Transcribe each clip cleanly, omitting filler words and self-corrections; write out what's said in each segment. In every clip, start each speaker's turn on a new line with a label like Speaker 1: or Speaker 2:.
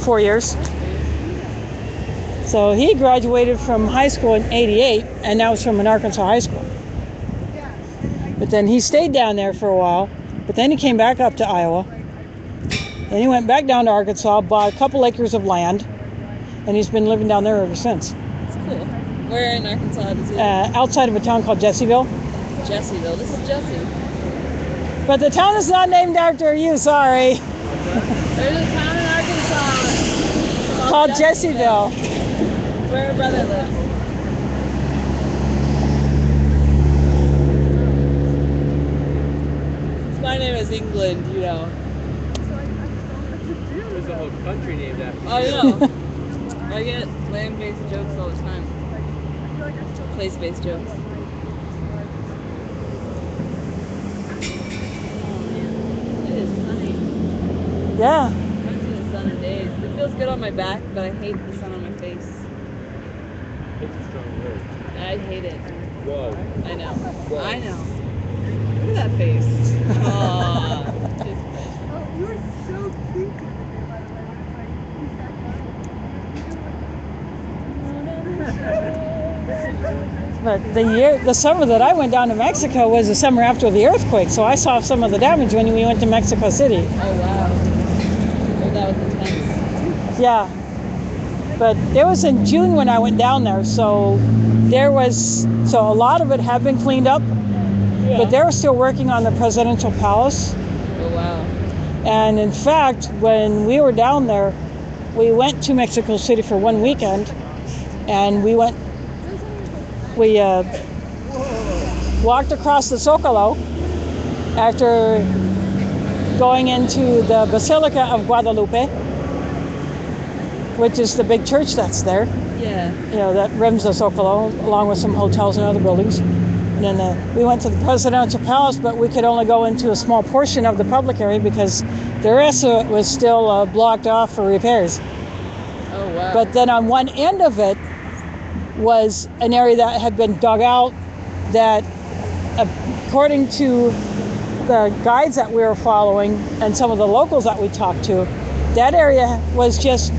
Speaker 1: 4 years. So he graduated from high school in '88, and that was from an Arkansas high school. But then he stayed down there for a while, but then he came back up to Iowa. And he went back down to Arkansas, bought a couple acres of land, and he's been living down there ever since.
Speaker 2: That's cool. Where in Arkansas does he
Speaker 1: live? Outside of a town called Jessieville.
Speaker 2: Jessieville. This is Jessie.
Speaker 1: But the town is not named after you, sorry.
Speaker 2: There's a town in Arkansas
Speaker 1: called Jessieville.
Speaker 2: Where her brother lives. My name is England, you know.
Speaker 3: There's a whole country named after you.
Speaker 2: I know. I get land-based jokes all the time. Place-based jokes. It is sunny.
Speaker 1: Yeah.
Speaker 2: I haven't seen the sun in days. It feels good on my back, but I hate the sun on my face.
Speaker 3: It's a strong word.
Speaker 2: I hate it.
Speaker 3: Whoa.
Speaker 2: I know.
Speaker 3: Whoa.
Speaker 2: I know. Look at that face. Aww.
Speaker 4: You are so cute.
Speaker 1: But the summer that I went down to Mexico was the summer after the earthquake, so I saw some of the damage when we went to Mexico City.
Speaker 2: Oh wow. Oh, that was intense.
Speaker 1: Yeah. But it was in June when I went down there, so a lot of it had been cleaned up, but they were still working on the presidential palace.
Speaker 2: Oh wow.
Speaker 1: And in fact, when we were down there, we went to Mexico City for one weekend, and we walked across the Zócalo after going into the Basilica of Guadalupe, which is the big church that's there.
Speaker 2: Yeah.
Speaker 1: You know, that rims the Zócalo, along with some hotels and other buildings. And then we went to the presidential palace, but we could only go into a small portion of the public area because the rest of it was still blocked off for repairs.
Speaker 2: Oh wow.
Speaker 1: But then on one end of it was an area that had been dug out that, according to the guides that we were following and some of the locals that we talked to, that area was just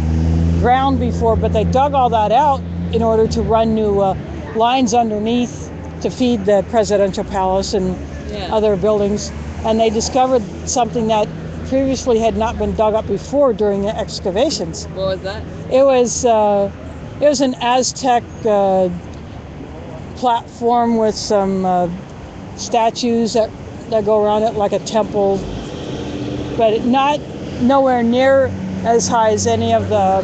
Speaker 1: ground before, but they dug all that out in order to run new lines underneath to feed the presidential palace and other buildings. And they discovered something that previously had not been dug up before during the excavations.
Speaker 2: What was that?
Speaker 1: It was an Aztec platform with some statues that go around it like a temple, but nowhere near as high as any of the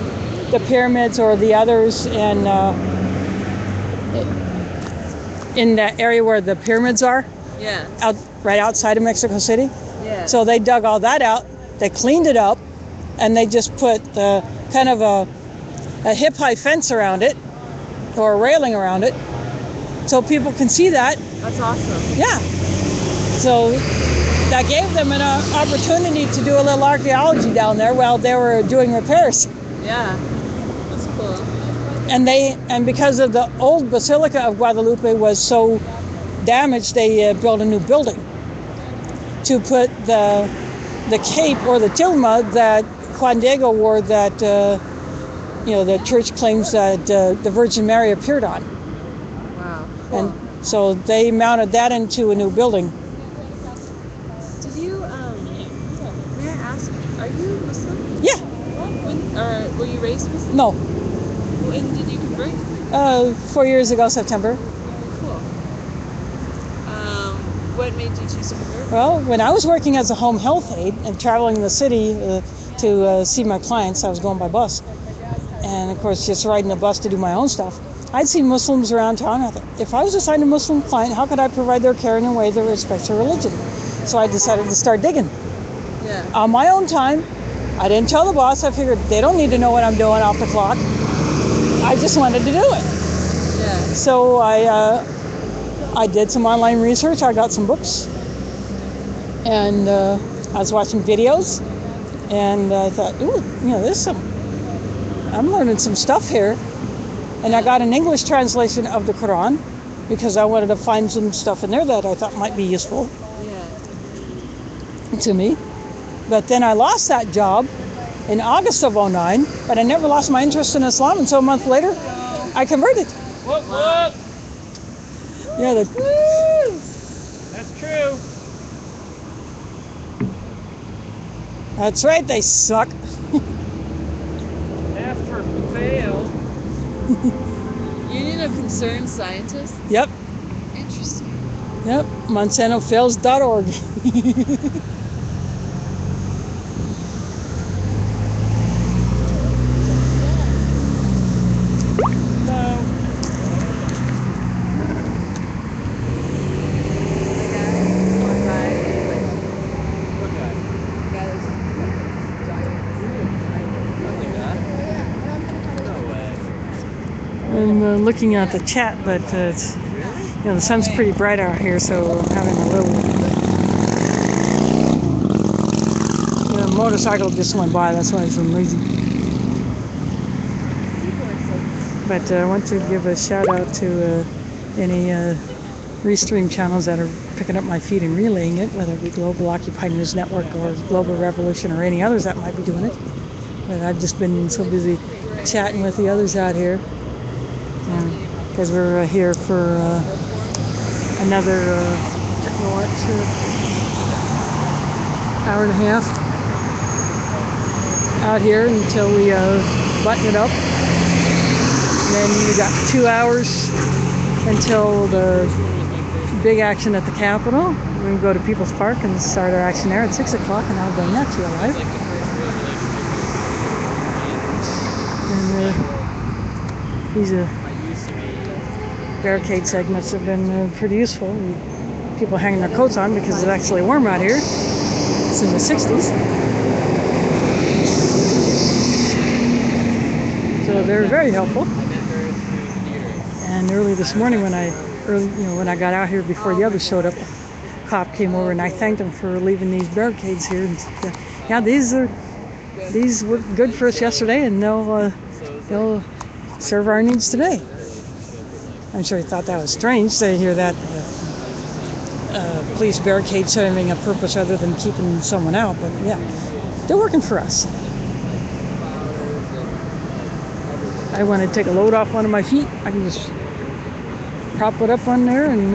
Speaker 1: pyramids or the others in that area where the pyramids are.
Speaker 2: Yeah.
Speaker 1: Right outside of Mexico City.
Speaker 2: Yeah.
Speaker 1: So they dug all that out, they cleaned it up, and they just put kind of a hip-high fence around it, or a railing around it, so people can see that.
Speaker 2: That's awesome.
Speaker 1: Yeah. So that gave them an opportunity to do a little archaeology down there while they were doing repairs.
Speaker 2: Yeah. That's cool.
Speaker 1: And because of the old Basilica of Guadalupe was so damaged, they built a new building to put the cape or the tilma that Juan Diego wore that the church claims that the Virgin Mary appeared on.
Speaker 2: Wow. Cool.
Speaker 1: And so they mounted that into a new building.
Speaker 2: Did you, may I ask, are you Muslim?
Speaker 1: Yeah.
Speaker 2: Were you raised Muslim?
Speaker 1: No.
Speaker 2: When did you convert?
Speaker 1: 4 years ago, September.
Speaker 2: Cool. What made you choose to convert?
Speaker 1: Well, when I was working as a home health aide and traveling the city to see my clients, I was going by bus. And of course, just riding the bus to do my own stuff. I'd see Muslims around town. I thought, if I was assigned a Muslim client, how could I provide their care in a way that respects their religion? So I decided to start digging.
Speaker 2: Yeah.
Speaker 1: On my own time. I didn't tell the boss. I figured they don't need to know what I'm doing off the clock. I just wanted to do it.
Speaker 2: Yeah.
Speaker 1: So I did some online research. I got some books. And I was watching videos. And I thought, ooh, I'm learning some stuff here. And I got an English translation of the Quran because I wanted to find some stuff in there that I thought might be useful to me. But then I lost that job in August of '09, but I never lost my interest in Islam until a month later I converted.
Speaker 3: Whoop, whoop.
Speaker 1: Yeah,
Speaker 3: That's true.
Speaker 1: that's right, they suck.
Speaker 3: After fail.
Speaker 2: Union of Concerned Scientists?
Speaker 1: Yep,
Speaker 2: Interesting.
Speaker 1: yep, MonsantoFails.org. I'm looking at the chat, but it's, you know, the sun's pretty bright out here, so I'm having a little. The motorcycle just went by, that's why I'm lazy. But I want to give a shout out to any restream channels that are picking up my feed and relaying it, whether it be Global Occupy News Network or Global Revolution or any others that might be doing it. But I've just been so busy chatting with the others out here. Because we're here for another hour and a half out here until we button it up. And then we got 2 hours until the big action at the Capitol. We can go to People's Park and start our action there at 6 o'clock, and I'll bring that to you live. And these barricade segments have been pretty useful. People hanging their coats on because it's actually warm out here. It's in the 60s. So they're very helpful. And early this morning when I got out here before the others showed up, a cop came over and I thanked him for leaving these barricades here. And yeah, these were good for us yesterday, and they'll serve our needs today. I'm sure he thought that was strange to hear that police barricade serving a purpose other than keeping someone out, but yeah, they're working for us. I want to take a load off one of my feet. I can just prop it up on there, and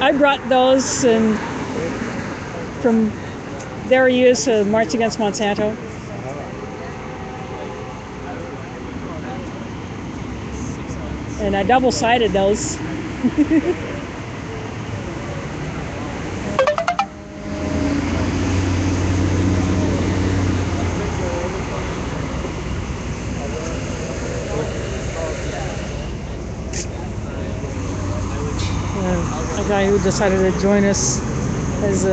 Speaker 1: I brought those and from their use of March Against Monsanto. And I double-sided those. A guy who decided to join us has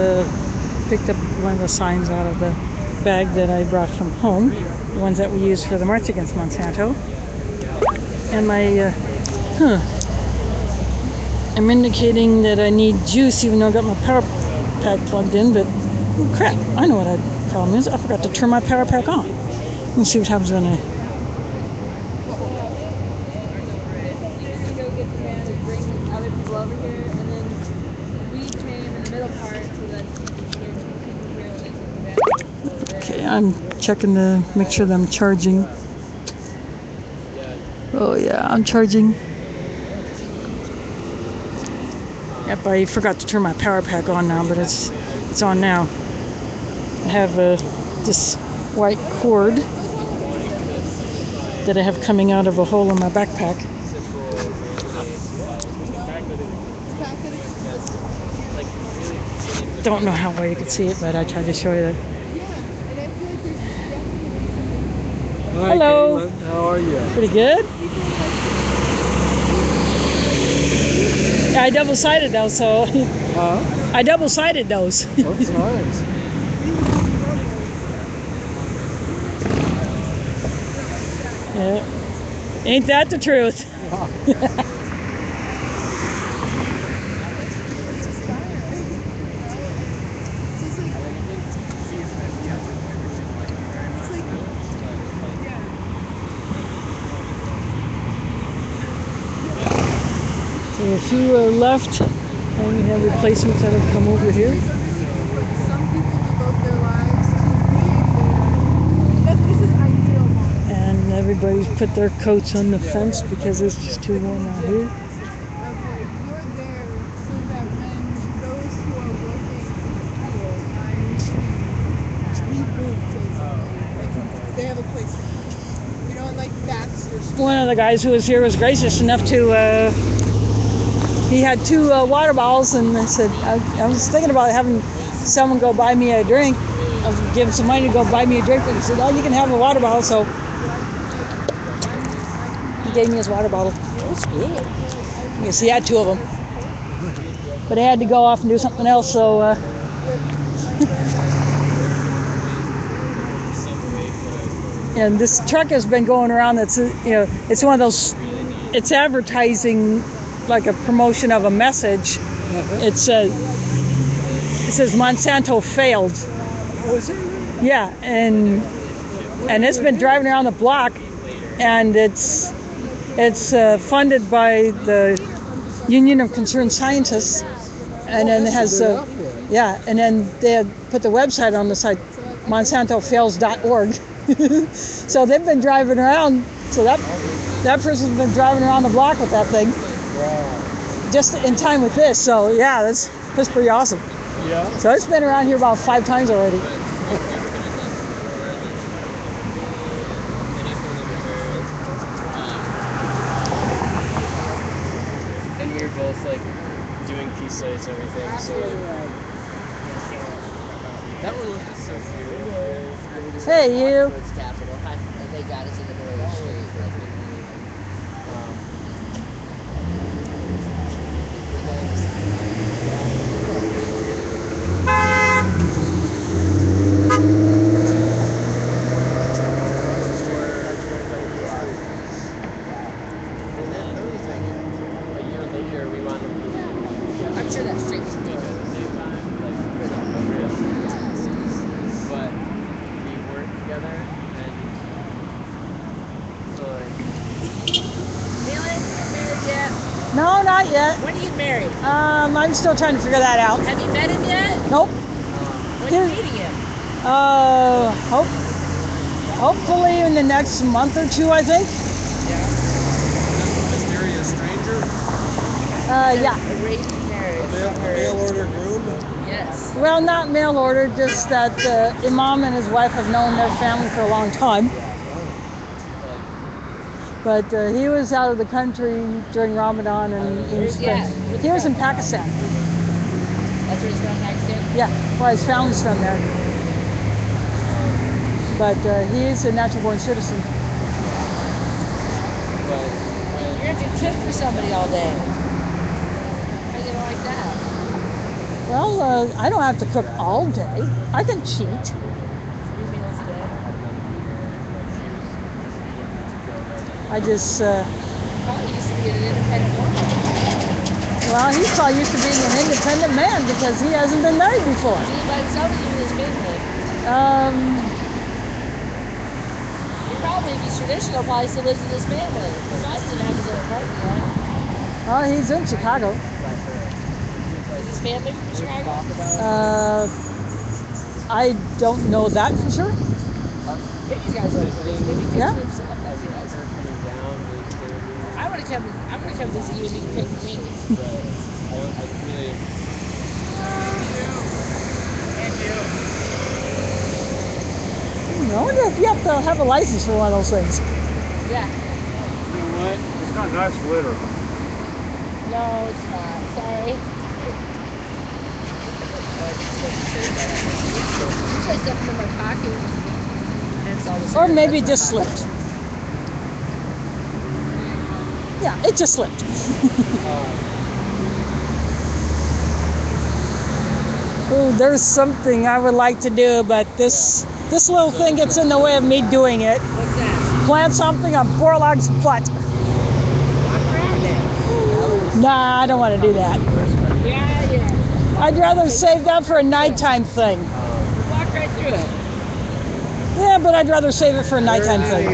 Speaker 1: picked up one of the signs out of the bag that I brought from home, the ones that we use for the March Against Monsanto. And I'm indicating that I need juice even though I got my power pack plugged in, but oh crap, I know what the problem is. I forgot to turn my power pack on. Let's see what happens when I... Okay, I'm checking to make sure that I'm charging. Oh yeah, I'm charging. Yep, I forgot to turn my power pack on now, but it's on now. I have this white cord that I have coming out of a hole in my backpack. Don't know how well you can see it, but I tried to show you that.
Speaker 3: Hi,
Speaker 1: hello.
Speaker 3: Caitlin. How are you?
Speaker 1: Pretty good. I double-sided those, so I double-sided those.
Speaker 3: That's nice.
Speaker 1: Yeah. Ain't that the truth? So a few left, and we have replacements that have come over here. Everybody's put their coats on the fence because it's just too warm out here.
Speaker 4: You're there so that when those who are working they have a place to eat. You know, and like that's your school.
Speaker 1: One of the guys who was here was gracious enough to, he had 2 water bottles, and I said, I was thinking about having someone go buy me a drink. I was give him some money to go buy me a drink, but he said, oh, you can have a water bottle, so he gave me his water bottle.
Speaker 2: That's good.
Speaker 1: Yes, he had 2 of them. But I had to go off and do something else, so and this truck has been going around. That's it's one of those. It's advertising like a promotion of a message. It says Monsanto failed. Yeah, and it's been driving around the block, and it's funded by the Union of Concerned Scientists, and then it has yeah, and then they had put the website on the site, monsantofails.org. So they've been driving around. So that person's been driving around the block with that thing.
Speaker 3: Wow.
Speaker 1: Just in time with this. So yeah, that's pretty awesome.
Speaker 3: Yeah.
Speaker 1: So it's been around here about 5 times already.
Speaker 5: And we were both like doing peace sites and everything, so that one was so cute.
Speaker 1: Hey, you.
Speaker 6: Capital. They got us in the middle of the street.
Speaker 5: A year later, we wound up
Speaker 6: I'm sure that street was
Speaker 5: at the same time, but we worked together, and so like,
Speaker 6: Married yet?
Speaker 1: No, not yet.
Speaker 6: When are you married?
Speaker 1: I'm still trying to figure that out.
Speaker 6: Have you met him yet?
Speaker 1: Nope.
Speaker 6: When are you meeting him?
Speaker 1: Hopefully in the next month or 2, I think.
Speaker 3: Mysterious stranger.
Speaker 1: Yeah.
Speaker 6: Arranged marriage.
Speaker 3: Mail order groom.
Speaker 6: Yes.
Speaker 1: Well, not mail order, just that the imam and his wife have known their family for a long time. But he was out of the country during Ramadan, and he was in Pakistan.
Speaker 6: That's where he's from, Pakistan?
Speaker 1: Yeah, well, his family's from there. But he is a natural-born citizen.
Speaker 6: You're going to cook for somebody all day. How you like that?
Speaker 1: Well, I don't have to cook all day. I can cheat.
Speaker 6: 3 meals a day.
Speaker 1: I just,
Speaker 6: Probably used to be an independent woman.
Speaker 1: well, he's probably used to being an independent man because he hasn't been married before.
Speaker 6: He's by himself and with his family. Probably, if he's traditional, probably still lives with his family. He probably doesn't have his own apartment yet.
Speaker 1: Well, he's in Chicago.
Speaker 6: Is his family from Chicago?
Speaker 1: I don't know that for sure.
Speaker 6: Maybe he's got his own place. Maybe he
Speaker 1: Yeah.
Speaker 6: takes himself. That'd be nice. I want to come visit you and you can cook for me.
Speaker 1: I wonder if you have to have a license for one of those things.
Speaker 6: Yeah.
Speaker 3: You know what? It's got nice glitter.
Speaker 6: No, it's not. Sorry. Usually I stuff them in my pocket. And it's all the
Speaker 1: Or maybe it
Speaker 6: cigarettes
Speaker 1: just
Speaker 6: in my
Speaker 1: slipped. Yeah, it just slipped. Ooh, there's something I would like to do, but this little thing gets in the way of me doing it.
Speaker 6: What's that?
Speaker 1: Plant something on Borlaug's butt.
Speaker 6: Walk around it.
Speaker 1: Nah, I don't want to do that.
Speaker 6: Yeah.
Speaker 1: I'd rather save that for a nighttime thing.
Speaker 6: Walk right through it.
Speaker 1: Yeah, but I'd rather save it for a nighttime thing.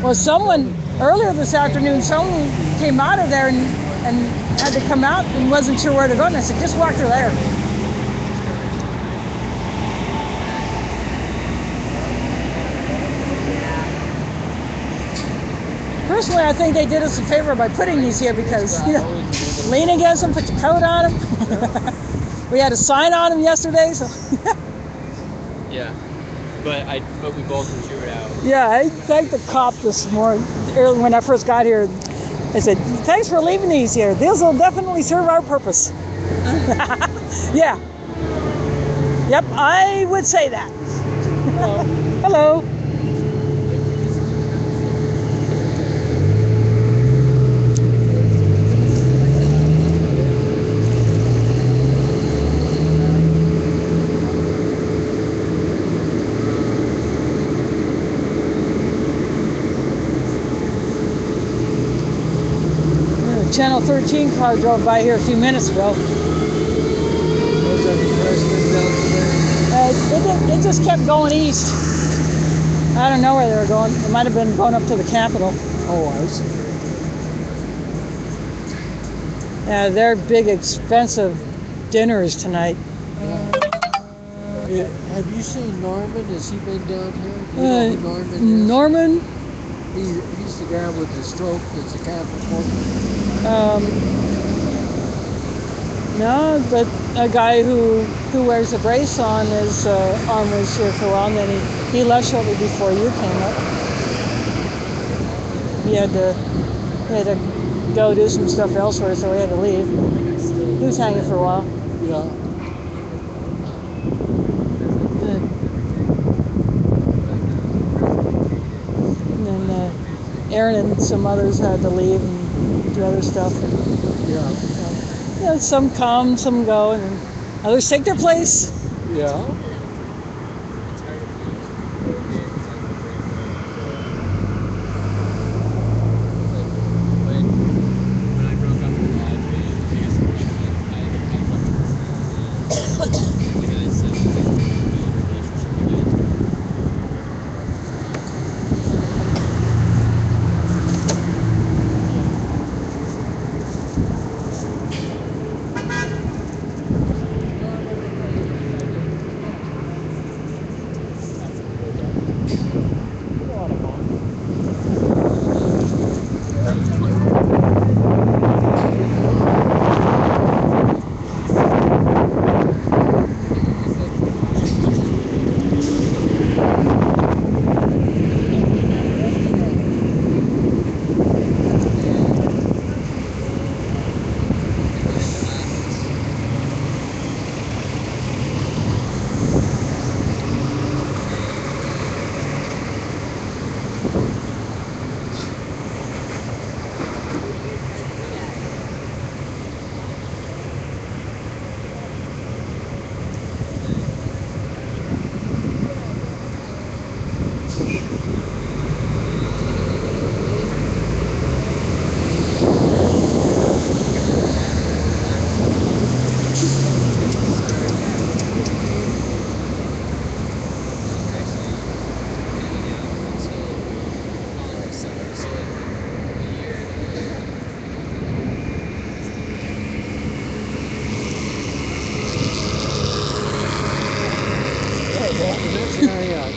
Speaker 1: Well, someone, earlier this afternoon, someone came out of there and had to come out and wasn't sure where to go. And I said, just walk through there. personally, I think they did us a favor by putting these here because, lean against them, put your coat on them. We had a sign on them yesterday, so.
Speaker 5: Yeah. But we both drew it out.
Speaker 1: Yeah, I thanked the cop this morning, early when I first got here. I said, thanks for leaving these here. These will definitely serve our purpose. Yeah. Yep, I would say that. Hello. Channel 13 car drove by here a few minutes ago. It just kept going east. I don't know where they were going. It might have been going up to the Capitol.
Speaker 3: Oh, I see.
Speaker 1: Yeah, they're big, expensive dinners tonight.
Speaker 7: Yeah. Have you seen Norman? Has he been down here? Do you know who Norman is?
Speaker 1: Norman?
Speaker 7: He's the guy with the stroke that's a Catholic.
Speaker 1: No, but a guy who wears a brace on his arm was here for a while, and then he left shortly before you came up. He had to go do some stuff elsewhere, so he had to leave. He was hanging for a while.
Speaker 7: Yeah.
Speaker 1: And then Aaron and some others had to leave and do other stuff.
Speaker 7: Yeah.
Speaker 1: Yeah, some come, some go, and then others take their place.
Speaker 7: Yeah.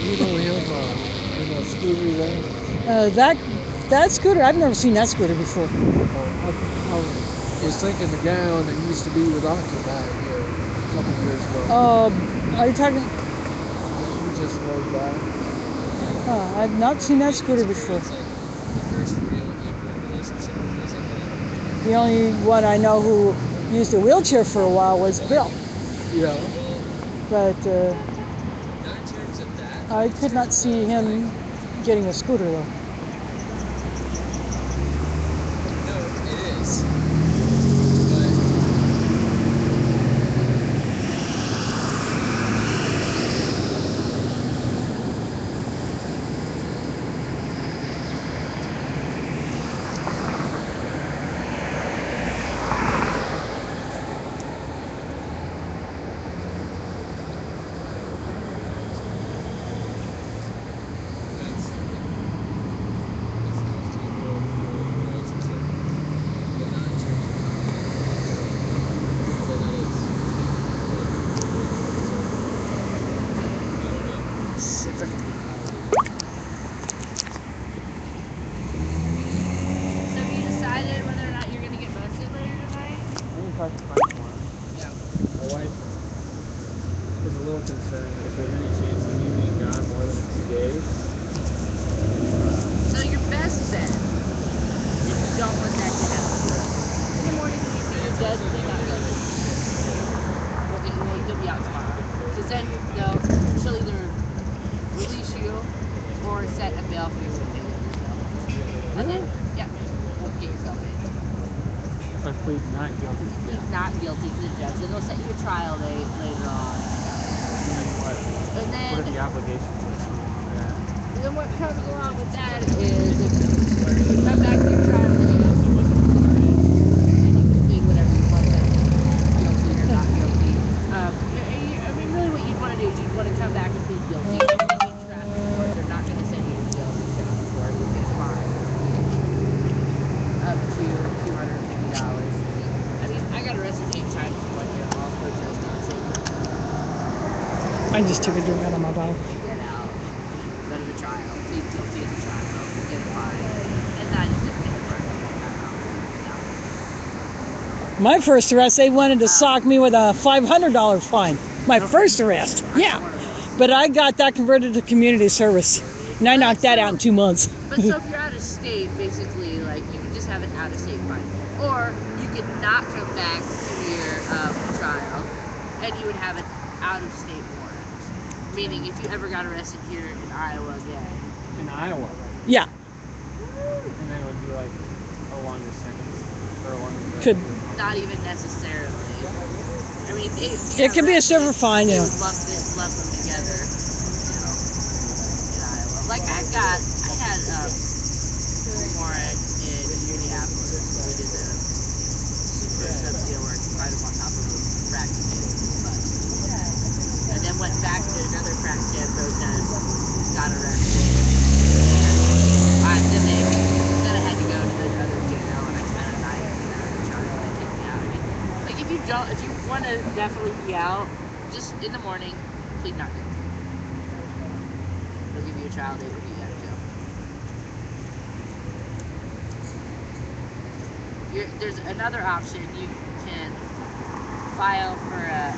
Speaker 7: You know him, in a scooter there?
Speaker 1: That scooter, I've never seen that scooter before.
Speaker 7: I was thinking the guy on that used to be with Occupy here a couple of years ago.
Speaker 1: Are you talking?
Speaker 7: He just rode by.
Speaker 1: I've not seen that scooter before. The only one I know who used a wheelchair for a while was Bill.
Speaker 7: Yeah.
Speaker 1: But I could not see him getting a scooter though.
Speaker 5: a little concerned if there's any chance of you being gone more than a few days.
Speaker 6: So your best bet, if you don't want that to happen, in the morning when you see your judge, plead not guilty. You'll be out tomorrow. Because then she'll either release you or set a bail for you with pay yourself. And then, we'll get yourself in.
Speaker 5: If I plead not guilty.
Speaker 6: Plead not guilty to the judge. Then they'll set you a trial date later on. And then
Speaker 5: What are the obligations of something like that?
Speaker 6: then what comes along with that is if you come back to your trial date and you plead whatever you want, guilty or not guilty. I mean, really what you'd want to do is you'd want to come back and plead guilty. They're not going to send you to jail for child support. You get fined up to $250. I mean, I got arrested 8 times one year, all for just not saying
Speaker 1: I just took a drink out of my bottle.
Speaker 6: get out, go to the trial, plead guilty at the trial, get a fine, and then you just get a
Speaker 1: My first arrest, they wanted to sock me with a $500 fine. My first arrest. Yeah. But I got that converted to community service. And I knocked that out in 2 months.
Speaker 6: But so if you're out of state, basically, like, you can just have an out-of-state fine. Or you could not come back to your trial, and you would have an out-of-state warrant. Meaning, if you ever got arrested here in Iowa again.
Speaker 5: In Iowa?
Speaker 1: Yeah.
Speaker 5: And then it would be like a longer sentence. Or a longer
Speaker 1: Could.
Speaker 6: Not even necessarily. I mean,
Speaker 1: It could be a silver fine,
Speaker 6: they
Speaker 1: yeah.
Speaker 6: would lump them together, in Iowa. Like I had a warrant in Minneapolis. We did the super sub deal work right up on top of a crack den bus. And then went back to another crack den protest, got arrested. Then I had to go to another jail and I spent a night in the charge and they kicked me out. I mean, like if you want to definitely be out, just in the morning, plead not guilty. They'll give you a trial date or get you out of jail. There's another option. You can file for I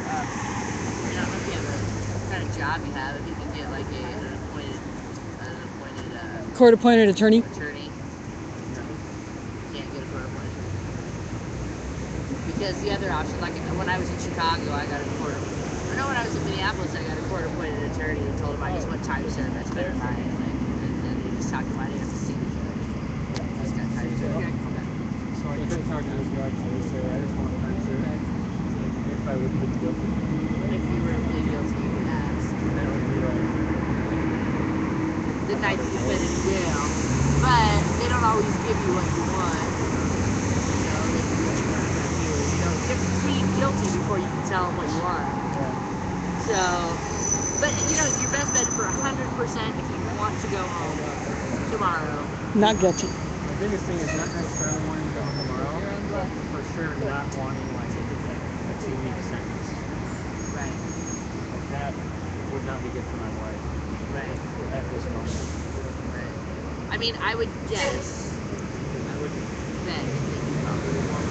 Speaker 6: don't know if you have what kind of job you have. If you can get like an appointed
Speaker 1: Court-appointed attorney.
Speaker 6: attorney. You can't get a court-appointed attorney. Because the other option, like when I was in Chicago, I got a when I was in Minneapolis, I got a court-appointed attorney and told him I just want time served. I spent a night, and then they just talked about it as a see the judge. I just got time served. Okay, come back.
Speaker 5: So I could talk to this guy and say, I just want to time serve. If I would plead guilty.
Speaker 6: If you were to plead guilty, you could ask.
Speaker 5: And then it would be like,
Speaker 6: The night that you spent in jail. But they don't always give you what you want. They can do what you want to do. You have to plead guilty before you can tell them what you want. So, but your best bet for 100% if you want to go home tomorrow.
Speaker 1: Not guilty.
Speaker 5: the biggest thing is not necessarily wanting to go tomorrow, but for sure not wanting like a 2-week sentence.
Speaker 6: Right.
Speaker 5: Like that would not be good for my wife.
Speaker 6: Right.
Speaker 5: At this moment.
Speaker 6: Right. I mean, I would guess. I would bet that you probably won't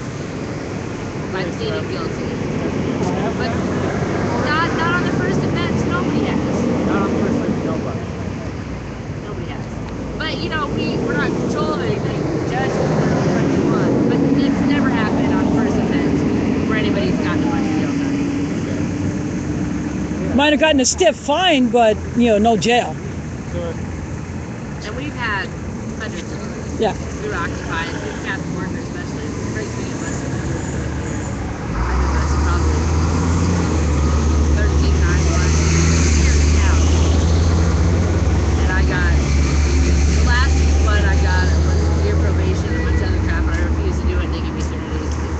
Speaker 6: by pleading guilty. But not on the first offense. Nobody has.
Speaker 5: Not on the first offense, nobody.
Speaker 6: Nobody has. But we're not in control of anything. The judge will do what you want. But it's never happened on first offense where anybody's gotten a bunch of jail time.
Speaker 1: Might have gotten a stiff fine, but no jail.
Speaker 6: And we've had hundreds of them.
Speaker 1: Yeah.
Speaker 6: Through Occupy, through Captain Worker especially. It's a great thing in West America. I've been arrested probably 13 times last year now. And I got, the last one I got was year probation and a bunch of other crap, and I refused to do it, and they gave me 30 days to do it.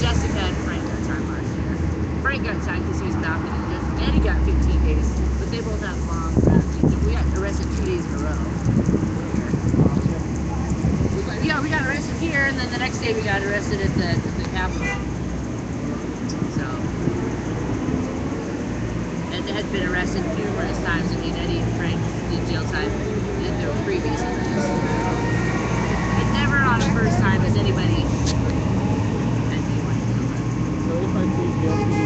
Speaker 6: Jessica and Frank got time last year. Frank got time because he was mounted, and he got 15 days. But they both have long practice. We got arrested 2 days in a row. We got arrested here, and then the next day we got arrested at the Capitol. So, and had been arrested numerous times. I mean, Eddie and Frank did jail time in their previous arrests. But never on the first time has anybody had anyone jail time.
Speaker 5: So if I plead guilty,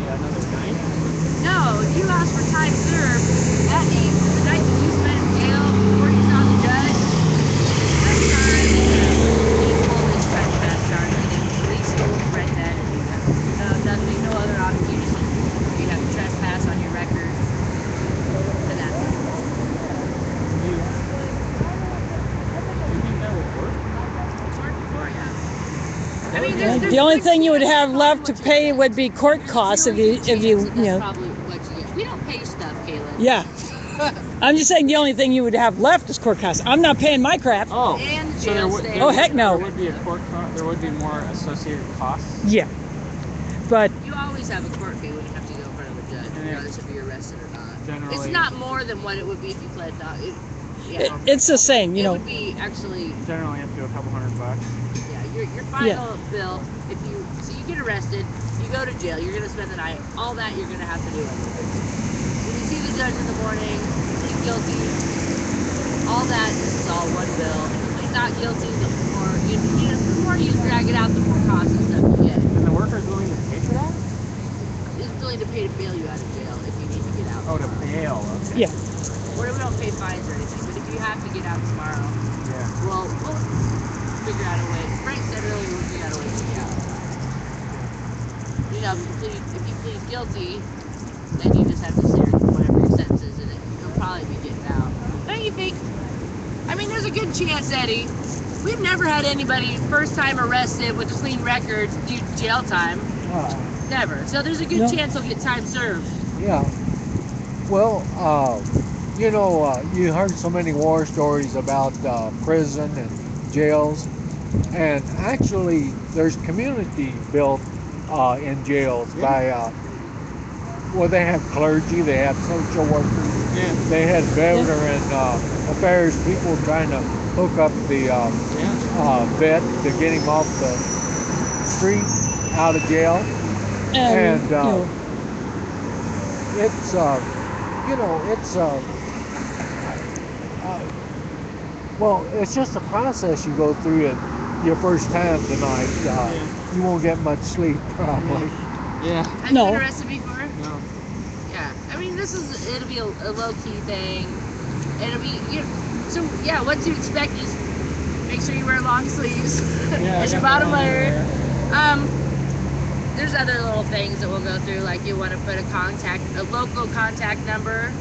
Speaker 5: probably another night.
Speaker 6: No, if you ask for time served, that means the night that you spent in jail before you saw the judge, that time is equal to trespass charge, and then police will correct that and do that. No, nothing, no other occupation. You have trespass on your record for that night.
Speaker 5: Do you think that would work?
Speaker 6: It's worked before, yeah. I mean,
Speaker 1: The only thing you would have left to pay would be court costs if you
Speaker 6: That's
Speaker 1: know.
Speaker 6: probably what you get. We don't pay stuff, Caleb.
Speaker 1: Yeah. I'm just saying the only thing you would have left is court costs. I'm not paying my crap.
Speaker 5: Oh,
Speaker 6: And the
Speaker 5: so
Speaker 6: jail
Speaker 5: would,
Speaker 6: stay.
Speaker 1: Oh, heck no.
Speaker 5: There would be a court cost. There would be more associated costs.
Speaker 1: Yeah. But
Speaker 6: You always have a court fee when you have to go in front of a judge, regardless if you're arrested or not.
Speaker 5: Generally,
Speaker 6: It's not more than what it would be if you pled not.
Speaker 1: it's the same, you
Speaker 6: It
Speaker 1: know.
Speaker 6: would be actually,
Speaker 5: generally up to a couple $100.
Speaker 6: yeah, your final bill. If you get arrested, you go to jail, you're gonna spend the night. All that you're gonna have to do. When you see the judge in the morning, plead guilty. All that is all one bill. Plead not guilty. The more you drag it out, the more costs and stuff you get.
Speaker 5: And the worker's willing to pay for that?
Speaker 6: It's willing to pay to bail you out of jail if you need to get out.
Speaker 5: Oh, to bail. Okay.
Speaker 1: Yeah.
Speaker 6: We don't pay fines or anything, but if you have to get out tomorrow,
Speaker 5: Yeah.
Speaker 6: we'll figure out a way. Frank said earlier we'll figure out a way to get out. You know, if you plead guilty, then you just have to serve whatever your sentence is, and you'll probably be getting out. Don't you think? I mean, there's a good chance, Eddie. We've never had anybody first time arrested with a clean record do jail time. Never. So there's a good
Speaker 1: No.
Speaker 6: chance he'll get time served.
Speaker 7: Yeah. Well, you know, you heard so many war stories about prison and jails, and actually, there's community built in jails by. Well, they have clergy, they have social workers,
Speaker 5: Yeah.
Speaker 7: they had veteran affairs people trying to hook up the vet to get him off the street out of jail. And
Speaker 1: you know,
Speaker 7: it's you know, it's well, it's just a process you go through it your first time tonight. You won't get much sleep probably.
Speaker 5: Yeah.
Speaker 6: Have
Speaker 1: No.
Speaker 6: you been arrested before?
Speaker 5: No.
Speaker 6: Yeah. I mean, it'll be a low key thing. It'll be, so yeah, what to expect is make sure you wear long sleeves
Speaker 5: Yeah,
Speaker 6: as
Speaker 5: I
Speaker 6: your
Speaker 5: got
Speaker 6: bottom
Speaker 5: that on
Speaker 6: layer.
Speaker 5: there.
Speaker 6: There's other little things that we'll go through, like you want to put a local contact number,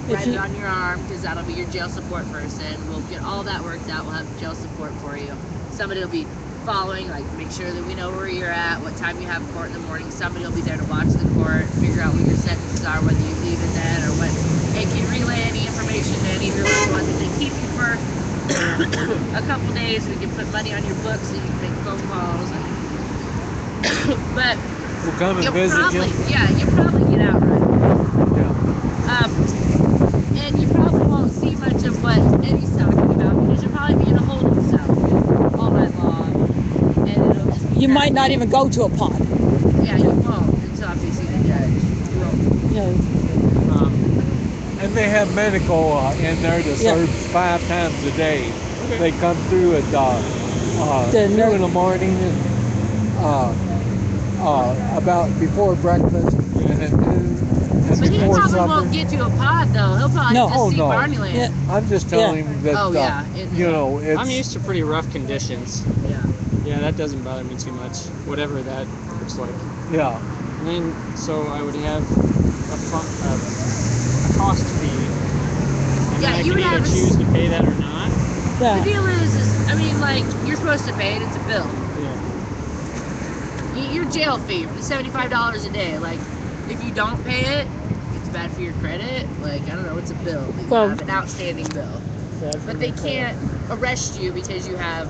Speaker 6: write it on your arm, because that'll be your jail support person. We'll get all that worked out. We'll have jail support for you. Somebody will be following, like make sure that we know where you're at, what time you have court in the morning. Somebody will be there to watch the court, figure out what your sentences are, whether you leave it then or what. Hey, can you relay any information to any of your loved ones? If they keep you for a couple days, we can put money on your books so you can make phone calls. But
Speaker 7: We'll come and
Speaker 6: you'll
Speaker 7: visit
Speaker 6: probably,
Speaker 7: you.
Speaker 6: you'll probably get out right.
Speaker 7: Yeah.
Speaker 6: And you probably won't see much of what Eddie's talking about because you'll probably be in a holding cell all night long. And it'll just be
Speaker 1: you might not even go to a pod.
Speaker 6: Yeah, you won't until after you see the judge. You won't.
Speaker 1: You know,
Speaker 7: And they have medical in there that
Speaker 1: Yeah.
Speaker 7: serves 5 times a day. They come through at 2 in the morning and about before breakfast and at noon and
Speaker 6: But he
Speaker 7: before
Speaker 6: probably
Speaker 7: supper.
Speaker 6: won't get to a pod though. He'll probably
Speaker 1: No.
Speaker 6: just
Speaker 7: Oh,
Speaker 6: see
Speaker 7: no.
Speaker 6: Barneyland.
Speaker 1: Yeah.
Speaker 7: I'm just telling him that
Speaker 6: Oh, yeah.
Speaker 7: you know it's
Speaker 5: I'm used to pretty rough conditions.
Speaker 6: Yeah.
Speaker 5: Yeah, that doesn't bother me too much. Whatever that looks like.
Speaker 7: yeah.
Speaker 5: And then, so I would have a cost fee. And
Speaker 6: Yeah,
Speaker 5: then I
Speaker 6: you
Speaker 5: can
Speaker 6: would
Speaker 5: either
Speaker 6: have a
Speaker 5: choose to pay that or not.
Speaker 6: The
Speaker 1: yeah.
Speaker 6: deal is, I mean, like, you're supposed to pay it. It's a bill.
Speaker 5: Yeah.
Speaker 6: Your jail fee, $75 a day. Like, if you don't pay it, it's bad for your credit. Like, I don't know, it's a bill. You
Speaker 1: Well-
Speaker 6: have an outstanding bill. But they can't arrest you because you have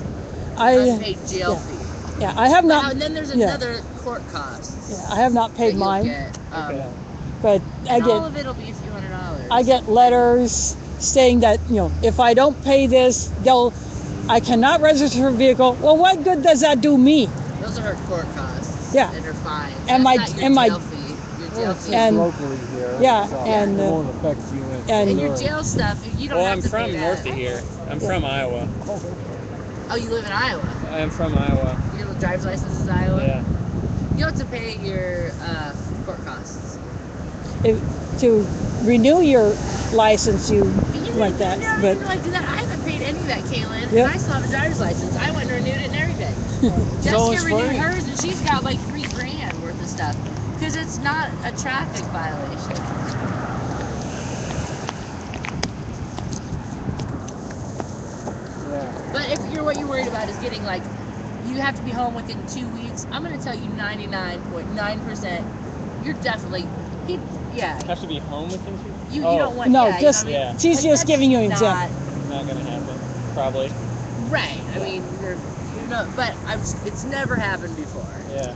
Speaker 1: I
Speaker 6: unpaid jail
Speaker 1: yeah.
Speaker 6: fee.
Speaker 1: yeah, I have
Speaker 6: Now,
Speaker 1: not.
Speaker 6: and then there's
Speaker 1: yeah.
Speaker 6: another court costs.
Speaker 1: Yeah, I have not
Speaker 6: that
Speaker 1: paid
Speaker 6: you'll
Speaker 1: mine,
Speaker 6: Get.
Speaker 1: but I
Speaker 6: And all
Speaker 1: get
Speaker 6: of it'll be a few $100s.
Speaker 1: I get letters saying that, you know, if I don't pay this, I cannot register a vehicle. Well, what good does that do me?
Speaker 6: Those are her court costs.
Speaker 1: Yeah.
Speaker 6: And her fines.
Speaker 1: And my-
Speaker 6: That's not your
Speaker 1: and my-
Speaker 6: jail fee. Your jail
Speaker 7: It's
Speaker 6: fee.
Speaker 1: And-
Speaker 7: locally here.
Speaker 1: yeah,
Speaker 7: so
Speaker 1: and,
Speaker 7: it won't affect you in
Speaker 1: and
Speaker 6: And your
Speaker 7: Missouri.
Speaker 6: jail stuff, you don't
Speaker 5: Well,
Speaker 6: have
Speaker 5: I'm
Speaker 6: to pay
Speaker 5: from
Speaker 6: that.
Speaker 5: north of here. I'm from Iowa.
Speaker 6: Oh, you live in Iowa.
Speaker 5: I'm from Iowa.
Speaker 6: Your driver's license is Iowa.
Speaker 5: Yeah.
Speaker 6: You have to pay your court costs.
Speaker 1: To renew your license, you
Speaker 6: You
Speaker 1: like that, but
Speaker 6: even like do that. I haven't paid any of that, Kaylin.
Speaker 1: Yep.
Speaker 6: And I still have a driver's license. I went and renewed it and everything.
Speaker 7: So
Speaker 6: Jessica
Speaker 7: it's
Speaker 6: renewed
Speaker 7: free.
Speaker 6: hers, and she's got like $3,000 worth of stuff because it's not a traffic violation.
Speaker 7: Yeah.
Speaker 6: But if what you're worried about is getting like, you have to be home within 2 weeks. I'm gonna tell you 99.9%. You're definitely, yeah.
Speaker 2: Have to be home within 2 weeks?
Speaker 6: You
Speaker 2: Oh,
Speaker 6: don't want.
Speaker 1: no,
Speaker 6: Yeah,
Speaker 1: just
Speaker 6: you know what I mean?
Speaker 1: she's
Speaker 6: Like,
Speaker 1: just
Speaker 6: that's
Speaker 1: giving you an
Speaker 6: not-
Speaker 1: example.
Speaker 2: not gonna happen. Probably.
Speaker 6: Right. I mean, you're not, but it's never happened before.
Speaker 2: Yeah.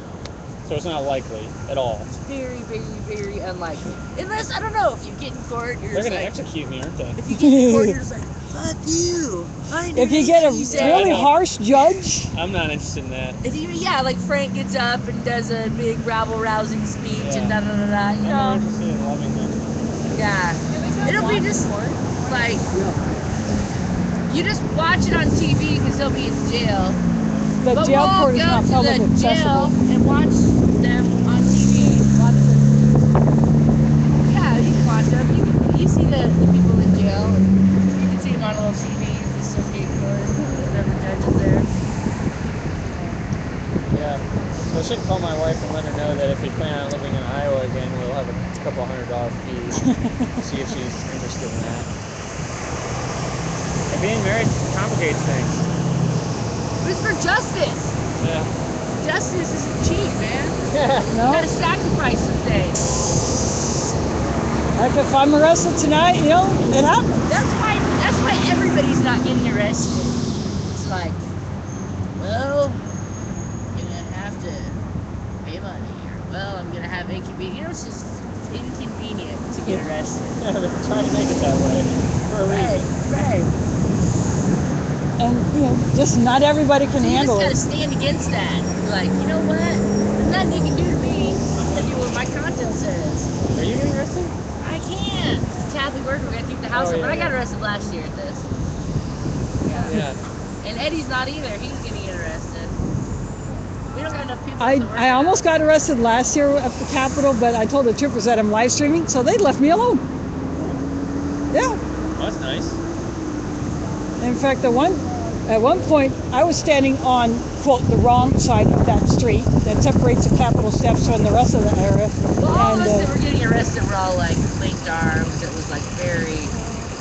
Speaker 2: So it's not likely at all.
Speaker 6: It's very, very, very unlikely. Unless, I don't know, if you get in court, you're
Speaker 2: They're
Speaker 6: just
Speaker 2: gonna
Speaker 6: like,
Speaker 2: execute me, aren't they?
Speaker 6: if you get in court, you're just like, fuck you. I didn't
Speaker 1: If
Speaker 6: do
Speaker 1: you get a
Speaker 6: anything you said.
Speaker 1: really
Speaker 2: know.
Speaker 1: harsh judge,
Speaker 2: I'm not interested in that.
Speaker 6: If you, yeah, like Frank gets up and does a big rabble-rousing speech and
Speaker 2: Yeah.
Speaker 6: da-da-da-da, you
Speaker 2: I'm more
Speaker 6: know,
Speaker 2: interested in loving them.
Speaker 6: yeah. It'll be just, like, you just watch it on TV because he'll be in jail.
Speaker 1: the
Speaker 6: But
Speaker 1: jail
Speaker 6: we'll
Speaker 1: court is
Speaker 6: go
Speaker 1: not
Speaker 6: to
Speaker 1: public
Speaker 6: the jail
Speaker 1: accessible.
Speaker 6: and watch them on TV. Watch them. Yeah, you can watch them. You see the people in jail. And you can see them on a little TV. The circuit court. The judges there.
Speaker 2: Yeah. So I should call my wife and let her know that if we plan on living in Iowa again, we'll have a couple $100 fee. See if she's interested in that. And being married complicates things.
Speaker 6: But it's for justice.
Speaker 2: Yeah.
Speaker 6: Justice isn't cheap, man. You
Speaker 1: No,
Speaker 6: gotta sacrifice some things.
Speaker 1: like if I'm arrested tonight, you know, it happens.
Speaker 6: That's why everybody's not getting arrested. It's like, well, you're gonna have to pay money, or well, I'm gonna have inconvenient. You know, it's just inconvenient to get arrested.
Speaker 2: Yeah, they're trying to make it that way for a reason.
Speaker 6: Right.
Speaker 1: And you know, just not everybody can
Speaker 6: So you
Speaker 1: handle
Speaker 6: just
Speaker 1: it.
Speaker 6: gotta stand against that. You're like, you know what? There's nothing you can do to me. I'm gonna do what my conscience says.
Speaker 2: Are you getting arrested?
Speaker 6: I can't. It's a Catholic worker. We gotta keep the house
Speaker 2: Oh,
Speaker 6: up.
Speaker 2: yeah,
Speaker 6: But I got
Speaker 2: yeah.
Speaker 6: arrested last year at this. Yeah.
Speaker 2: Yeah.
Speaker 6: And Eddie's not either. He's gonna get arrested. We don't got enough people.
Speaker 1: I almost got arrested last year at the Capitol, but I told the troopers that I'm live streaming, so they left me alone. Yeah.
Speaker 2: Oh, that's nice.
Speaker 1: In fact, at one point, I was standing on, quote, the wrong side of that street that separates the Capitol steps from the rest of the area.
Speaker 6: Well, all of
Speaker 1: And,
Speaker 6: us that were getting arrested were all like linked arms. It was like very.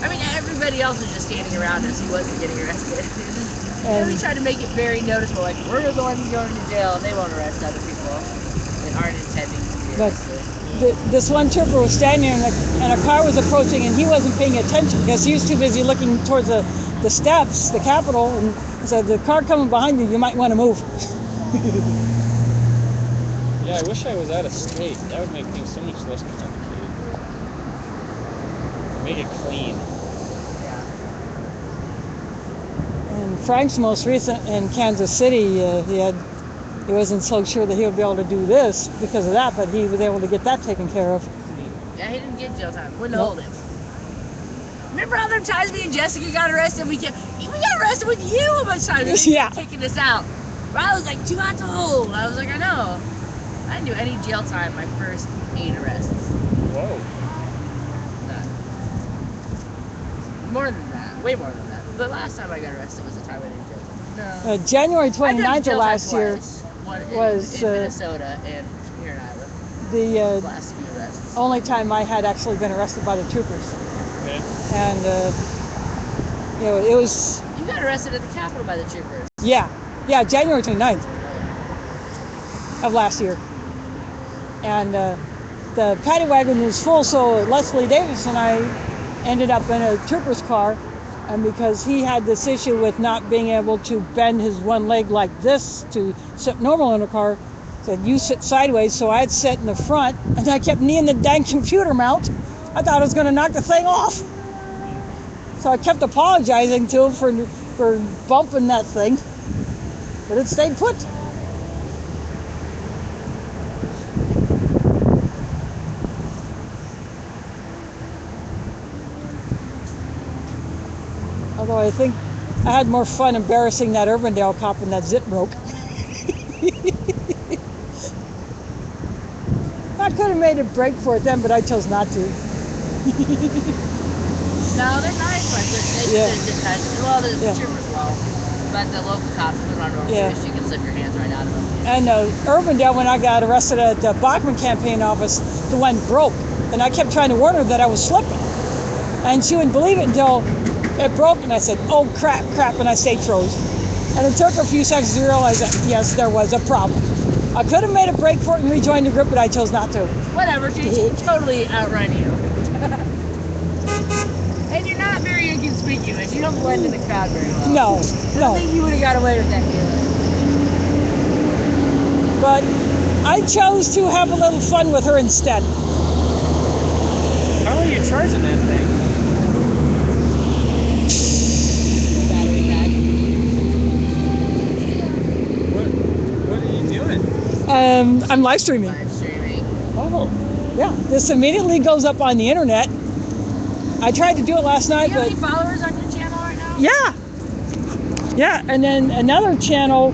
Speaker 6: I mean, everybody else was just standing around us who wasn't getting arrested. And we tried to make it very noticeable, like we're the ones going to jail, and they won't arrest other people that aren't intending to be
Speaker 1: But
Speaker 6: arrested.
Speaker 1: this one trooper was standing there, and a car was approaching, and he wasn't paying attention because he was too busy looking towards the steps, the Capitol, and he said, "The car coming behind you, you might want to move."
Speaker 2: Yeah, I wish I was out of state. That would make things so much less complicated. Make it clean.
Speaker 1: And Frank's most recent in Kansas City, he wasn't so sure that he would be able to do this because of that, but he was able to get that taken care of.
Speaker 6: Yeah, he didn't get jail time. Wouldn't
Speaker 1: Nope.
Speaker 6: hold him. Remember all them times me and Jessica got arrested? We got arrested with you a bunch of times.
Speaker 1: Yeah.
Speaker 6: Kicking us out. I was like, too hot to hold. I was like, I know. I didn't do any jail time my first 8 arrests.
Speaker 2: Whoa.
Speaker 6: None. More than that. Way more than that. The last time I got arrested was the time I didn't jail time. No.
Speaker 1: January
Speaker 6: I've done
Speaker 1: 29th of
Speaker 6: jail
Speaker 1: last
Speaker 6: time
Speaker 1: year
Speaker 6: twice. One
Speaker 1: was,
Speaker 6: in Minnesota and here in Iowa.
Speaker 1: the
Speaker 6: Last few arrests.
Speaker 1: only time I had actually been arrested by the troopers.
Speaker 2: Okay.
Speaker 1: And, you know, it was,
Speaker 6: You got arrested at the Capitol by the troopers.
Speaker 1: yeah, January 29th of last year. And the paddy wagon was full, so Leslie Davis and I ended up in a trooper's car, and because he had this issue with not being able to bend his one leg like this to sit normal in a car, said, "You sit sideways," so I'd sit in the front, and I kept kneeing the dang computer mount. I thought I was going to knock the thing off. So I kept apologizing to him for bumping that thing, but it stayed put. Although I think I had more fun embarrassing that Urbandale cop when that zip broke. I could have made a break for it then, but I chose not to.
Speaker 6: No, they're nice, but they
Speaker 1: Yeah.
Speaker 6: just depend. Well, the
Speaker 1: Yeah.
Speaker 6: troopers well, but the local cops put on normal
Speaker 1: Yeah.
Speaker 6: you can slip your hands right out of them.
Speaker 1: And Urbandale, when I got arrested at the Bachman campaign office, the one broke. And I kept trying to warn her that I was slipping. And she wouldn't believe it until it broke. And I said, oh, crap. And I stayed froze. And it took a few seconds to realize that, yes, there was a problem. I could have made a break for it and rejoined the group, but I chose not to.
Speaker 6: Whatever, she totally outrun you. And you're not very inconspicuous. You don't blend in the crowd very well.
Speaker 1: No,
Speaker 6: I don't
Speaker 1: no.
Speaker 6: think you would have got away with that feeling.
Speaker 1: But I chose to have a little fun with her instead.
Speaker 2: How are you charging that thing?
Speaker 6: Battery
Speaker 2: What are you doing?
Speaker 1: I'm live streaming.
Speaker 6: pack, live streaming.
Speaker 2: Oh,
Speaker 1: Yeah, this immediately goes up on the internet. I tried to do it last
Speaker 6: Do
Speaker 1: night,
Speaker 6: you have
Speaker 1: but
Speaker 6: any followers on your channel right now?
Speaker 1: yeah. And then another channel,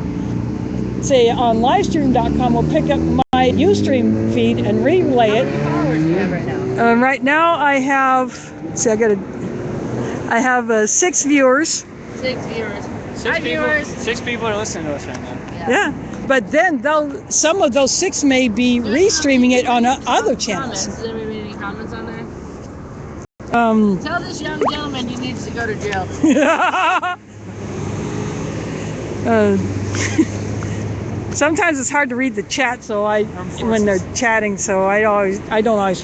Speaker 1: say on livestream.com, will pick up my Ustream feed and relay
Speaker 6: How
Speaker 1: it.
Speaker 6: many followers do you have right now?
Speaker 1: Right now I have, I have 6 viewers.
Speaker 6: 6 viewers.
Speaker 2: six
Speaker 6: Hi,
Speaker 2: people.
Speaker 6: viewers.
Speaker 2: 6 people are listening to us right now.
Speaker 1: Yeah. But then some of those 6 may be restreaming it on other channels.
Speaker 6: Comments. Does anybody have any comments on there?
Speaker 1: Um,
Speaker 6: Tell this young gentleman he needs to go to jail.
Speaker 1: sometimes it's hard to read the chat, so when they're chatting, so I don't always